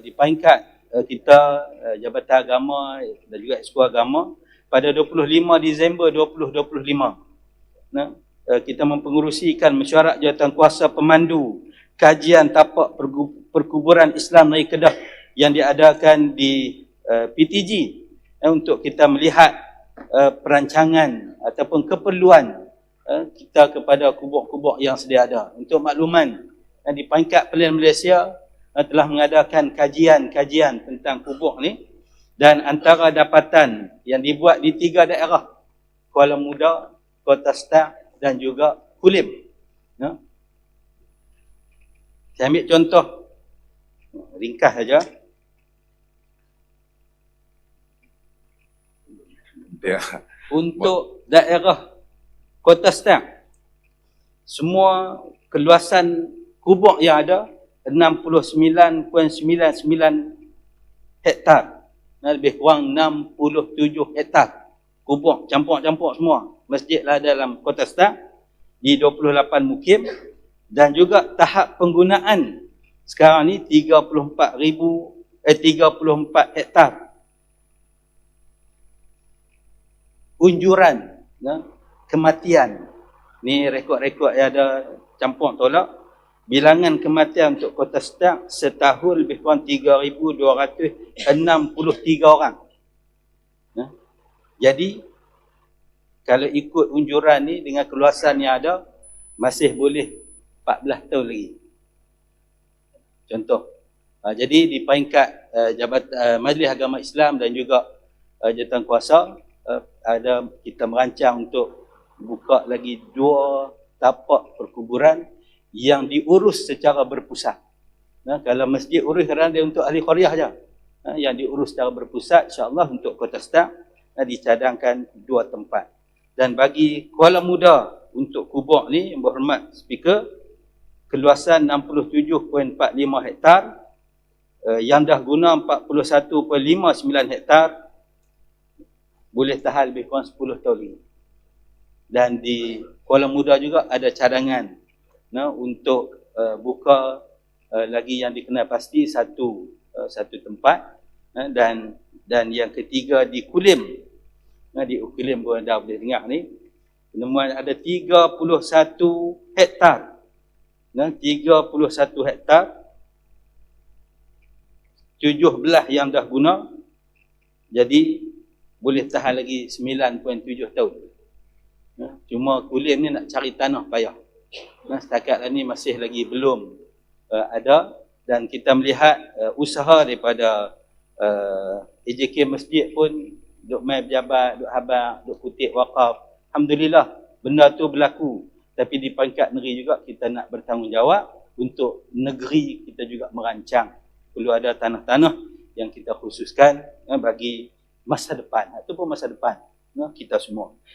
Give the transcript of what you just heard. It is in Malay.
di peringkat kita Jabatan Agama dan juga Exco Agama pada 25 Disember 2025. Kita mempengerusikan mesyuarat jawatankuasa pemandu kajian tapak perkuburan Islam Negeri Kedah yang diadakan di PTG untuk kita melihat perancangan ataupun keperluan kita kepada kubur-kubur yang sedia ada. Untuk makluman, di peringkat Pilihan Malaysia telah mengadakan kajian-kajian tentang kubur ni, dan antara dapatan yang dibuat di 3 daerah, Kuala Muda, Kota Stang dan juga Kulim. Saya ambil contoh ringkas saja. Untuk daerah Kota Stang, semua keluasan kubur yang ada 69.99 hektar, lebih kurang 67 hektar kubur campur-campur semua. Masjid lah dalam Kota Stang di 28 mukim, dan juga tahap penggunaan sekarang ni 34 hektar. Unjuran kematian ni, rekod-rekod yang ada campur tolak. Bilangan kematian untuk Kota Stang setahun lebih kurang 3,263 orang. Jadi kalau ikut unjuran ni dengan keluasan yang ada, masih boleh 14 tahun lagi. Contoh. Jadi di peringkat Majlis Agama Islam dan juga jawatankuasa, kita merancang untuk buka lagi 2 tapak perkuburan yang diurus secara berpusat. Kalau masjid urus kerana dia untuk ahli qaryah saja. Yang diurus secara berpusat, insya-Allah untuk Kota Stang dicadangkan 2 tempat. Dan bagi Kuala Muda, untuk kubur ni, yang berhormat speaker, keluasan 67.45 hektar, yang dah guna 41.59 hektar, boleh tahan lebih kurang 10 tahun lagi. Dan di Kuala Muda juga ada cadangan untuk buka lagi yang dikenal pasti satu tempat, dan yang ketiga di Kulim. Di Kulim pun dah boleh dengar ni, penemuan ada 31 hektar. 31 hektar, 17 yang dah guna, jadi boleh tahan lagi 9.7 tahun. Cuma Kulim ni nak cari tanah payah. Setakat ni masih lagi belum ada, dan kita melihat usaha daripada AJK Masjid pun duk main pejabat, duk habaq, duk kutip wakaf. Alhamdulillah benda tu berlaku, tapi di peringkat negeri juga kita nak bertanggungjawab untuk negeri kita juga merancang. Perlu ada tanah-tanah yang kita khususkan bagi masa depan, ataupun masa depan kita semua.